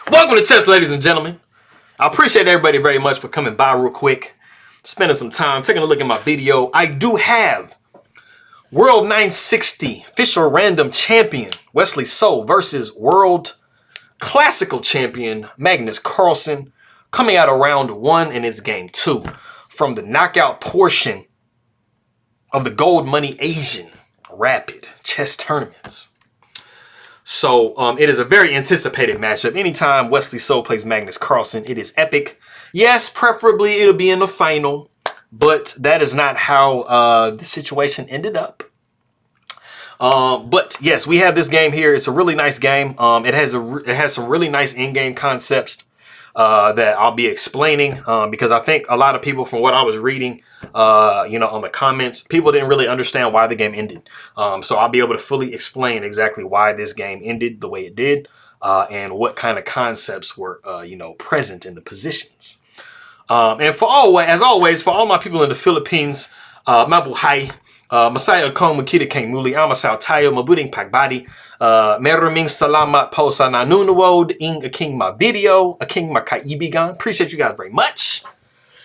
Welcome to chess, ladies and gentlemen. I appreciate everybody very much for coming by real quick, spending some time, taking a look at my video. I do have World 960 official random champion Wesley versus World Classical champion Magnus Carlsen coming out of round 1 in its game 2 from the knockout portion of the Goldmoney Asian Rapid Chess Tournaments. So it is a very anticipated matchup. Anytime Wesley plays Magnus Carlsen, it is epic. Yes, preferably it'll be in the final, but that is not how the situation ended up. But yes, we have this game here. It's a really nice game. It has some really nice in-game concepts that I'll be explaining because I think a lot of people, from what I was reading, on the comments, people didn't really understand why the game ended. So I'll be able to fully explain exactly why this game ended the way it did and what kind of concepts were, present in the positions. And as always, for all my people in the Philippines, mabuhay. Masaya kong makita kang muli ang masaw tayo mabuting pagbati. Maraming salamat po sa nanonood ing aking ma video, aking makaibigan. Appreciate you guys very much.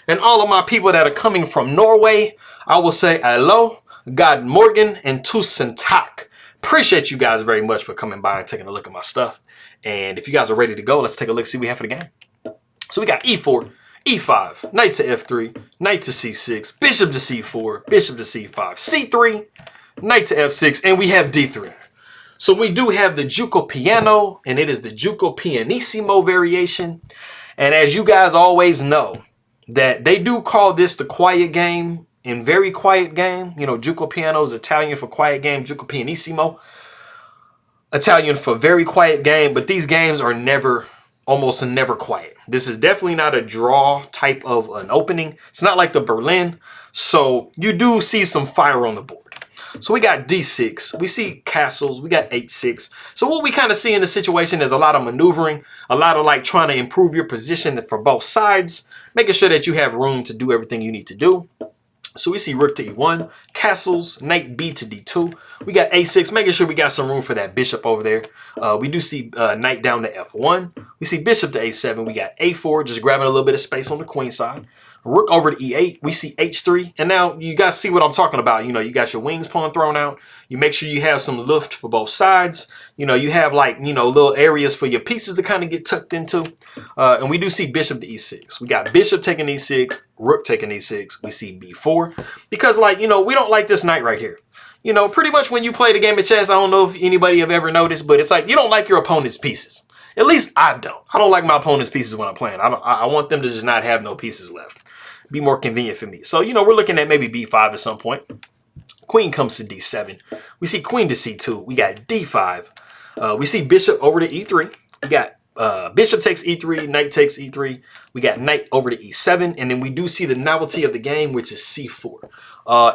And all of my people that are coming from Norway, I will say hello, God Morgan, and tusen tak. Appreciate you guys very much for coming by and taking a look at my stuff. And if you guys are ready to go, let's take a look, see what we have for the game. So we got E4. E5, knight to F3, knight to C6, bishop to C4, bishop to C5, C3, knight to F6, and we have D3. So we do have the Giuoco piano, and it is the Giuoco Pianissimo variation. And as you guys always know, that they do call this the quiet game and very quiet game. You know, Giuoco piano is Italian for quiet game, Giuoco Pianissimo, Italian for very quiet game, but these games are almost never quiet. This is definitely not a draw type of an opening. It's not like the Berlin. So you do see some fire on the board. So we got D6. We see castles. We got H6. So what we kind of see in the situation is a lot of maneuvering, a lot of like trying to improve your position for both sides, making sure that you have room to do everything you need to do. So we see rook to E1, castles, knight B to D2. We got A6, making sure we got some room for that bishop over there. We do see knight down to F1. We see bishop to A7. We got A4, just grabbing a little bit of space on the queen side. Rook over to E8. We see H3. And now you guys see what I'm talking about. You know, you got your wings pawn thrown out. You make sure you have some lift for both sides. You know, you have like, little areas for your pieces to kind of get tucked into. And we do see bishop to E6. We got bishop taking E6, rook taking E6. We see B4. Because like, we don't like this knight right here. Pretty much when you play the game of chess, I don't know if anybody have ever noticed, but it's like you don't like your opponent's pieces. At least I don't. I don't like my opponent's pieces when I'm playing. I want them to just not have no pieces left. Be more convenient for me. So, we're looking at maybe B5 at some point. Queen comes to D7. We see queen to C2. We got D5. We see bishop over to E3. We got bishop takes E3, knight takes E3. We got knight over to E7. And then we do see the novelty of the game, which is C4.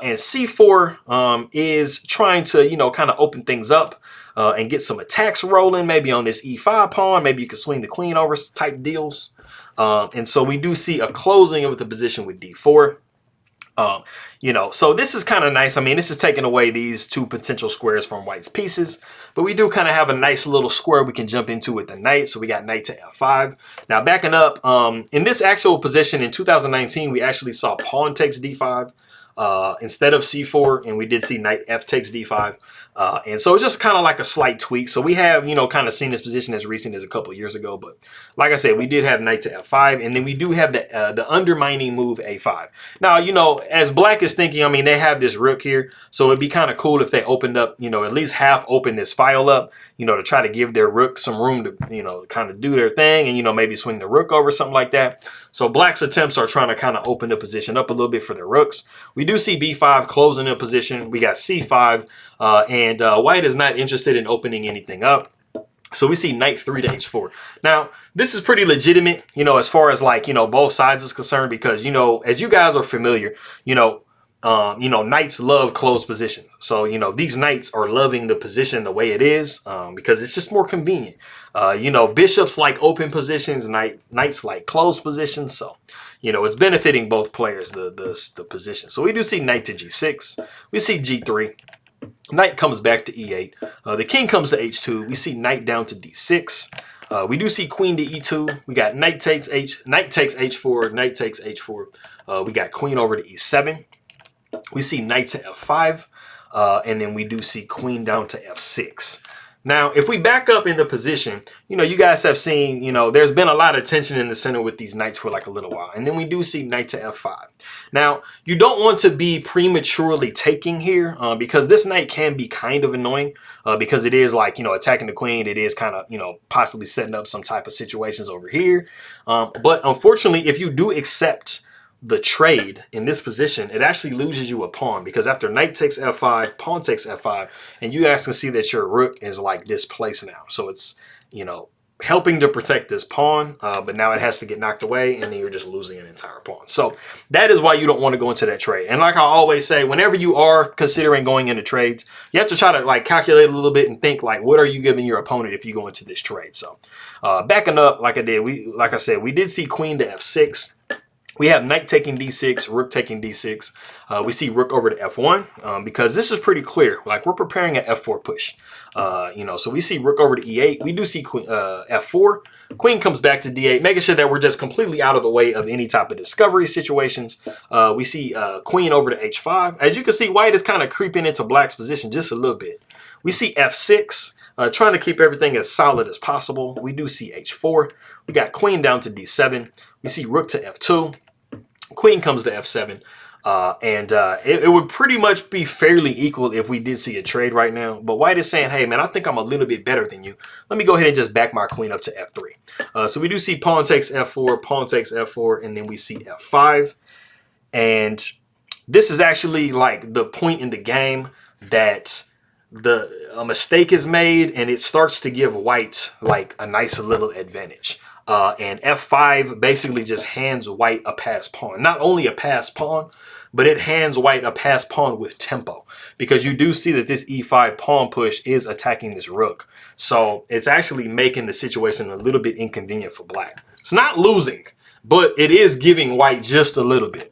And C4 is trying to, kind of open things up and get some attacks rolling, maybe on this E5 pawn. Maybe you can swing the queen over type deals. And so we do see a closing of the position with D4. So this is kind of nice. I mean, this is taking away these two potential squares from white's pieces, but we do kind of have a nice little square we can jump into with the knight. So we got knight to F5. Now backing up, in this actual position in 2019, we actually saw pawn takes D5 instead of C4, and we did see knight F takes D5. And so it's just kind of like a slight tweak. So we have, kind of seen this position as recent as a couple of years ago. But like I said, we did have knight to F5. And then we do have the undermining move A5. Now, as black is thinking, I mean, they have this rook here. So it'd be kind of cool if they opened up, at least half open this file up, to try to give their rook some room to, kind of do their thing. And, maybe swing the rook over, something like that. So black's attempts are trying to kind of open the position up a little bit for their rooks. We do see B5 closing the position. We got C5. And white is not interested in opening anything up. So we see knight 3 to H4. Now, this is pretty legitimate, as far as like, both sides is concerned, because, as you guys are familiar, knights love closed positions. So, these knights are loving the position the way it is because it's just more convenient. Bishops like open positions, knights like closed positions. So, it's benefiting both players, the position. So we do see knight to G6. We see G3. Knight comes back to e8. The king comes to h2. We see knight down to d6. We do see queen to e2. We got knight takes h4, knight takes h4. We got queen over to e7. We see knight to f5. And then we do see queen down to f6. Now, if we back up in the position, you guys have seen, there's been a lot of tension in the center with these knights for like a little while. And then we do see knight to f5. Now, you don't want to be prematurely taking here because this knight can be kind of annoying because it is like, attacking the queen. It is kind of, possibly setting up some type of situations over here. But unfortunately, if you do accept the trade in this position, it actually loses you a pawn because after knight takes f5, pawn takes f5, and you guys can see that your rook is like displaced now. So it's, helping to protect this pawn, but now it has to get knocked away and then you're just losing an entire pawn. So that is why you don't want to go into that trade. And like I always say, whenever you are considering going into trades, you have to try to like calculate a little bit and think like, what are you giving your opponent if you go into this trade? So backing up, like I said, we did see queen to f6. We have knight taking d6, rook taking d6. We see rook over to f1 because this is pretty clear. Like we're preparing an f4 push. So we see rook over to e8. We do see queen, f4. Queen comes back to d8, making sure that we're just completely out of the way of any type of discovery situations. We see queen over to h5. As you can see, white is kind of creeping into black's position just a little bit. We see f6. Trying to keep everything as solid as possible. We do see h4. We got queen down to d7. We see rook to f2. Queen comes to f7. It would pretty much be fairly equal if we did see a trade right now. But white is saying, hey, man, I think I'm a little bit better than you. Let me go ahead and just back my queen up to f3. So we do see pawn takes f4, and then we see f5. And this is actually like the point in the game that a mistake is made and it starts to give white like a nice little advantage. And f5 basically just hands white a pass pawn. Not only a pass pawn, but it hands white a pass pawn with tempo. Because you do see that this e5 pawn push is attacking this rook. So it's actually making the situation a little bit inconvenient for black. It's not losing, but it is giving white just a little bit.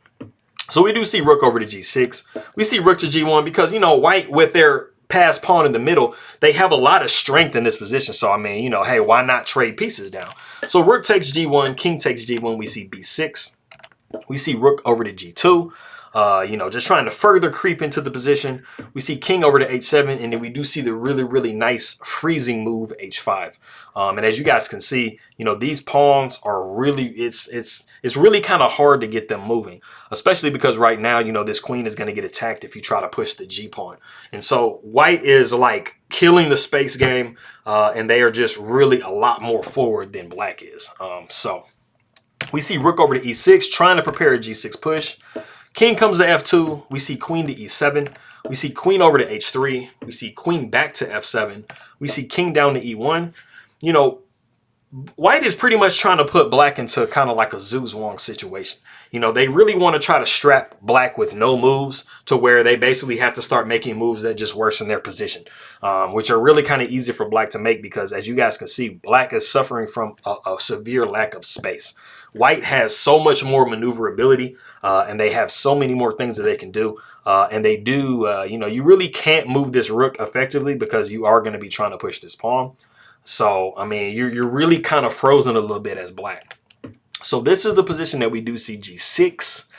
So we do see rook over to g6. We see rook to g1 because, white with their pass pawn in the middle, they have a lot of strength in this position. So, I mean, hey, why not trade pieces down? So rook takes g1, king takes g1. We see b6. We see rook over to g2. Just trying to further creep into the position. We see king over to h7, and then we do see the really, really nice freezing move h5. And as you guys can see, these pawns are really, it's really kind of hard to get them moving, especially because right now, this queen is going to get attacked if you try to push the g pawn. And so white is like killing the space game, and they are just really a lot more forward than black is. So we see rook over to e6, trying to prepare a g6 push. King comes to f2. We see queen to e7. We see queen over to h3. We see queen back to f7. We see king down to e1. White is pretty much trying to put black into kind of like a Zugzwang situation. They really want to try to strap black with no moves to where they basically have to start making moves that just worsen their position, which are really kind of easy for black to make because, as you guys can see, black is suffering from a severe lack of space. White has so much more maneuverability, and they have so many more things that they can do. And they do, you really can't move this rook effectively because you are going to be trying to push this pawn. So, I mean, you're really kind of frozen a little bit as black. So this is the position that we do see g6.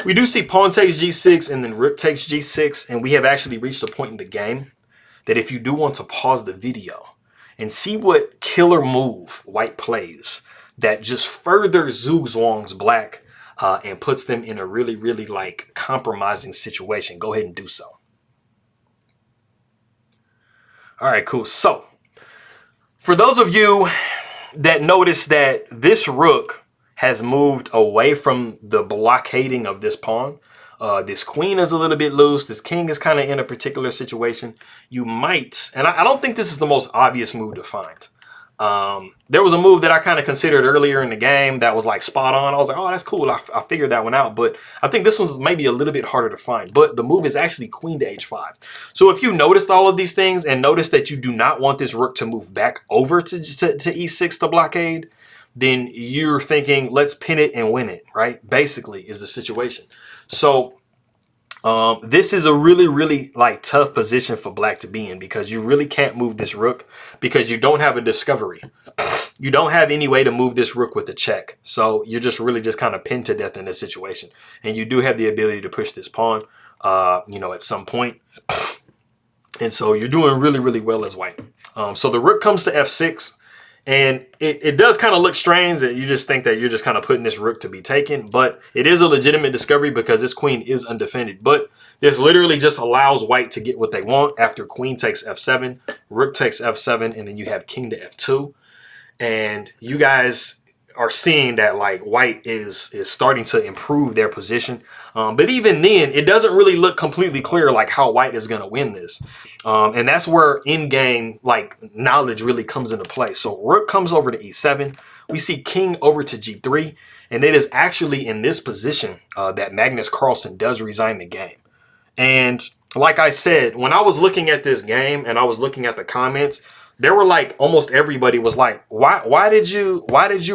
We do see pawn takes g6 and then rook takes g6. And we have actually reached a point in the game that if you do want to pause the video and see what killer move white plays that just further zugzwangs black and puts them in a really, really like compromising situation, go ahead and do so. All right, cool. So for those of you that notice that this rook has moved away from the blockading of this pawn, this queen is a little bit loose, this king is kind of in a particular situation, you might, and I don't think this is the most obvious move to find. There was a move that I kind of considered earlier in the game that was like spot on. I was like, oh, that's cool. I figured that one out. But I think this one's maybe a little bit harder to find. But the move is actually queen to h5. So if you noticed all of these things and notice that you do not want this rook to move back over to e6 to blockade, then you're thinking, let's pin it and win it, right? Basically is the situation. So This is a really like tough position for black to be in, because you really can't move this rook because you don't have a discovery. You don't have any way to move this rook with a check. So you're just really just kind of pinned to death in this situation. And you do have the ability to push this pawn, at some point. And so you're doing really well as white. So the rook comes to f6. And it does kind of look strange that you just think that you're just kind of putting this rook to be taken. But it is a legitimate discovery because this queen is undefended. But this literally just allows white to get what they want after queen takes f7, rook takes f7, and then you have king to f2. And you guys are seeing that like white is starting to improve their position. But even then, it doesn't really look completely clear like how white is going to win this. And that's where in-game like knowledge really comes into play. So rook comes over to e7. We see king over to g3. And it is actually in this position that Magnus Carlsen does resign the game. And like I said, when I was looking at this game and I was looking at the comments, there were like almost everybody was like, why did you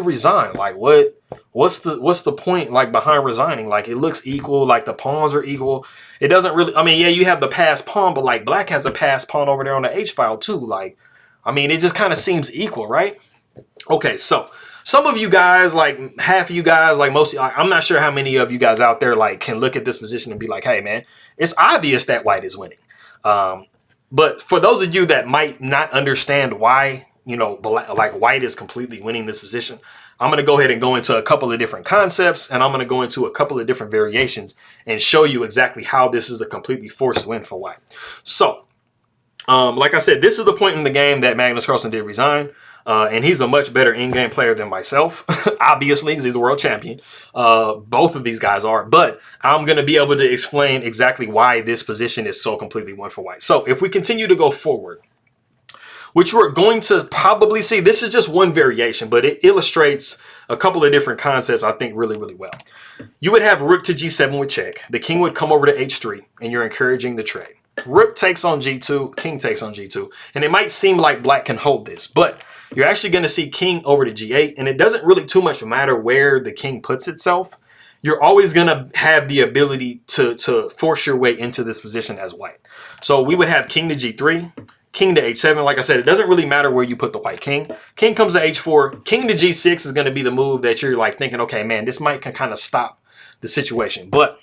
resign? Like what's the point like behind resigning? Like it looks equal, like the pawns are equal. It doesn't really, I mean, yeah, you have the passed pawn, but like black has a passed pawn over there on the H file too. Like, I mean, it just kind of seems equal, right? Okay, so some of you guys, like half of you guys, like most, I'm not sure how many of you guys out there like can look at this position and be like, hey man, it's obvious that white is winning. But for those of you that might not understand why, like white is completely winning this position, I'm going to go ahead and go into a couple of different concepts, and I'm going to go into a couple of different variations and show you exactly how this is a completely forced win for white. So, like I said, this is the point in the game that Magnus Carlsen did resign. And he's a much better in-game player than myself, obviously, because he's the world champion. Both of these guys are. But I'm going to be able to explain exactly why this position is so completely won for white. So if we continue to go forward, which we're going to probably see, this is just one variation, but it illustrates a couple of different concepts, I think, really well. You would have rook to g7 with check. The king would come over to h3, and you're encouraging the trade. Rook takes on g2, king takes on g2. And it might seem like black can hold this, but you're actually going to see king over to g8, and it doesn't really too much matter where the king puts itself. You're always going to have the ability to force your way into this position as white. So we would have king to g3, king to h7. Like I said, it doesn't really matter where you put the white king. King comes to h4. King to g6 is going to be the move that you're like thinking, okay, man, this might kind of stop the situation. But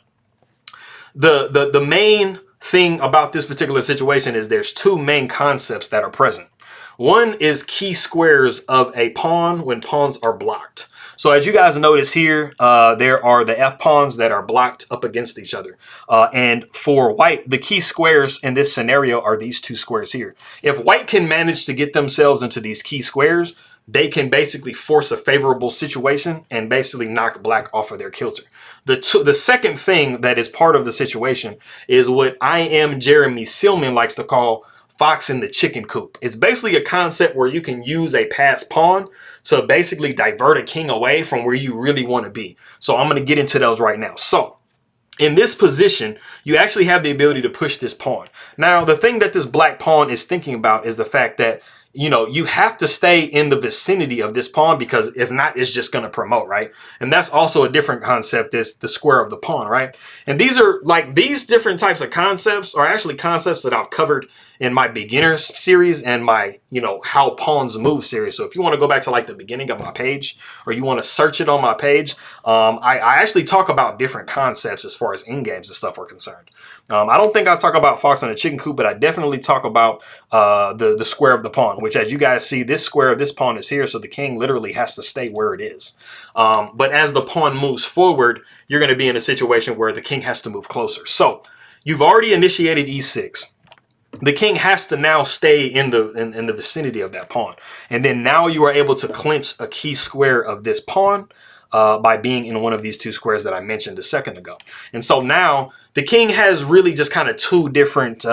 the main thing about this particular situation is there's two main concepts that are present. One is key squares of a pawn when pawns are blocked. So as you guys notice here, there are the F pawns that are blocked up against each other. And for white, the key squares in this scenario are these two squares here. If white can manage to get themselves into these key squares, they can basically force a favorable situation and basically knock black off of their kilter. The second thing that is part of the situation is what I am Jeremy Seelman likes to call fox in the chicken coop. It's basically a concept where you can use a passed pawn to basically divert a king away from where you really want to be. So I'm going to get into those right now. So in this position, you actually have the ability to push this pawn. Now, the thing that this black pawn is thinking about is the fact that, you have to stay in the vicinity of this pawn, because if not, it's just going to promote, right? And that's also a different concept, is the square of the pawn, right? And these are like, these different types of concepts are actually concepts that I've covered in my beginners series and my, how pawns move series. So if you want to go back to like the beginning of my page, or you want to search it on my page, I actually talk about different concepts as far as in games and stuff are concerned. I don't think I talk about fox on the chicken coop, but I definitely talk about the square of the pawn, which, as you guys see, this square of this pawn is here. So the king literally has to stay where it is. But as the pawn moves forward, you're going to be in a situation where the king has to move closer. So you've already initiated e6. The king has to now stay in the vicinity of that pawn. And then now you are able to clinch a key square of this pawn by being in one of these two squares that I mentioned a second ago. And so now the king has really just kind of two different,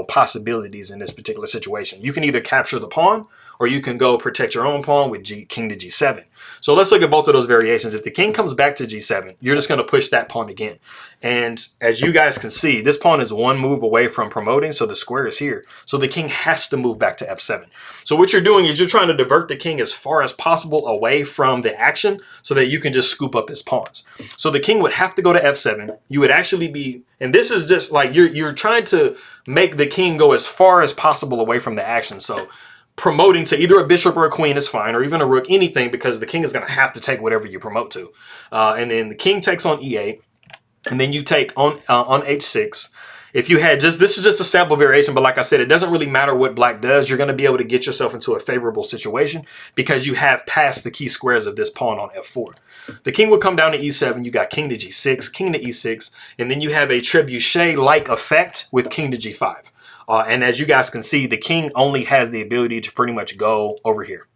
possibilities in this particular situation. You can either capture the pawn, or you can go protect your own pawn with king to g7. So let's look at both of those variations. If the king comes back to g7, you're just going to push that pawn again. And as you guys can see, this pawn is one move away from promoting, so the square is here. So the king has to move back to f7. So what you're doing is you're trying to divert the king as far as possible away from the action so that you can just scoop up his pawns. So the king would have to go to f7. You would actually be basically, and this is just like you're trying to make the king go as far as possible away from the action. So promoting to either a bishop or a queen is fine, or even a rook, anything, because the king is going to have to take whatever you promote to. And then the king takes on e8, and then you take on h6. If you had this is just a sample variation, but like I said, it doesn't really matter what black does. You're going to be able to get yourself into a favorable situation because you have passed the key squares of this pawn on f4. The king would come down to e7. You got king to g6, king to e6, and then you have a trebuchet-like effect with king to g5. And as you guys can see, the king only has the ability to pretty much go over here.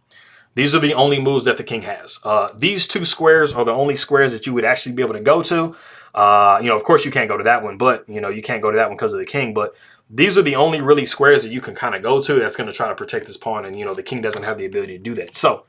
These are the only moves that the king has. These two squares are the only squares that you would actually be able to go to. Of course you can't go to that one, but you can't go to that one because of the king. But these are the only really squares that you can kind of go to that's going to try to protect this pawn. And, the king doesn't have the ability to do that. So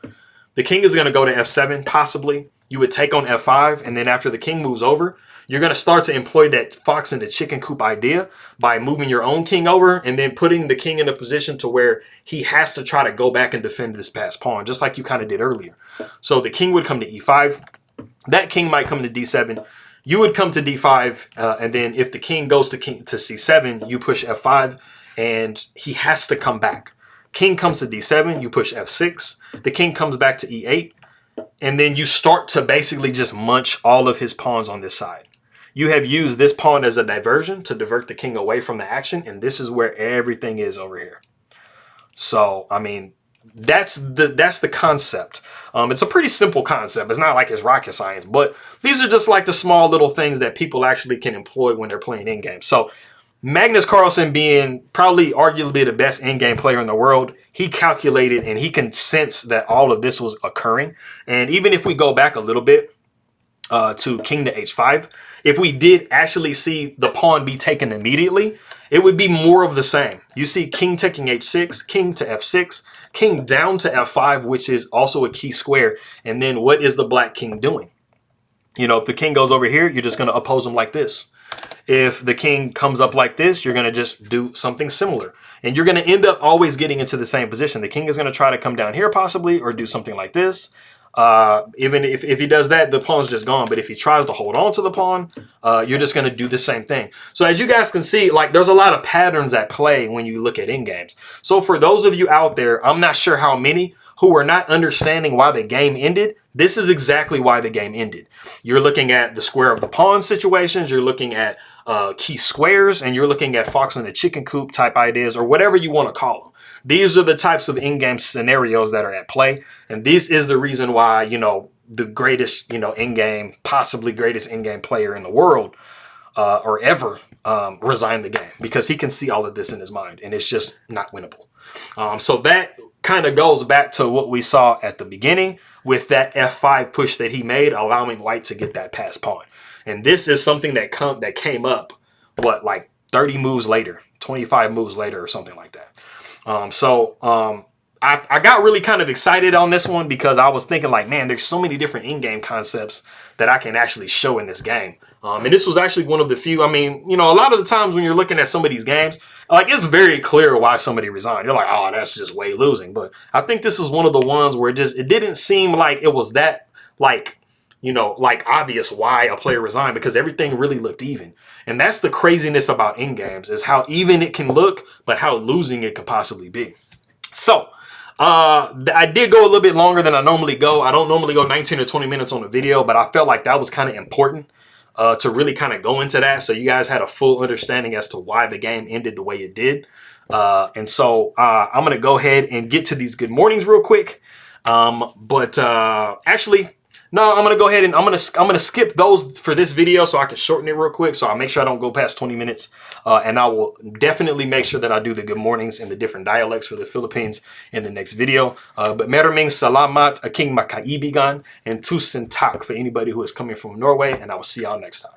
the king is going to go to f7, possibly. You would take on f5. And then after the king moves over, you're going to start to employ that fox and the chicken coop idea by moving your own king over and then putting the king in a position to where he has to try to go back and defend this passed pawn, just like you kind of did earlier. So the king would come to e5. That king might come to d7. You would come to d5, and then if the king goes to c7, you push f5, and he has to come back. King comes to d7, you push f6. The king comes back to e8, and then you start to basically just munch all of his pawns on this side. You have used this pawn as a diversion to divert the king away from the action, and this is where everything is over here. So, I mean, that's the concept. It's a pretty simple concept. It's not like it's rocket science, but these are just like the small little things that people actually can employ when they're playing in-game. So Magnus Carlsen, being probably arguably the best in-game player in the world, he calculated and he can sense that all of this was occurring. And even if we go back a little bit to king to h5, if we did actually see the pawn be taken immediately, it would be more of the same. You see king taking h6, king to f6, king down to f5, which is also a key square. And then what is the black king doing? If the king goes over here, you're just going to oppose him like this. If the king comes up like this, you're going to just do something similar. And you're going to end up always getting into the same position. The king is going to try to come down here possibly, or do something like this. Even if he does that, the pawn's just gone. But if he tries to hold on to the pawn, you're just going to do the same thing. So as you guys can see, like, there's a lot of patterns at play when you look at in-games. So for those of you out there, I'm not sure how many, who are not understanding why the game ended, this is exactly why the game ended. You're looking at the square of the pawn situations, you're looking at key squares, and you're looking at fox and the chicken coop type ideas, or whatever you want to call them. These are the types of in-game scenarios that are at play. And this is the reason why, the greatest, in-game, possibly greatest in-game player in the world or ever resigned the game, because he can see all of this in his mind and it's just not winnable. So that kind of goes back to what we saw at the beginning with that f5 push that he made, allowing white to get that passed pawn. And this is something that came up, like 30 moves later, 25 moves later or something like that. I got really kind of excited on this one because I was thinking like, man, there's so many different in-game concepts that I can actually show in this game. And this was actually one of the few. I mean, a lot of the times when you're looking at some of these games, like, it's very clear why somebody resigned. You're like, oh, that's just way losing. But I think this is one of the ones where it didn't seem like it was that, like obvious why a player resigned, because everything really looked even. And that's the craziness about in-games, is how even it can look, but how losing it could possibly be. So I did go a little bit longer than I normally go. I don't normally go 19 or 20 minutes on a video, but I felt like that was kind of important to really kind of go into that, so you guys had a full understanding as to why the game ended the way it did. And so I'm going to go ahead and get to these good mornings real quick. Actually, no, I'm going to go ahead and I'm going to skip those for this video so I can shorten it real quick. So I'll make sure I don't go past 20 minutes. And I will definitely make sure that I do the good mornings in the different dialects for the Philippines in the next video. But maraming salamat, aking makaibigan, and tusen tak for anybody who is coming from Norway. And I will see y'all next time.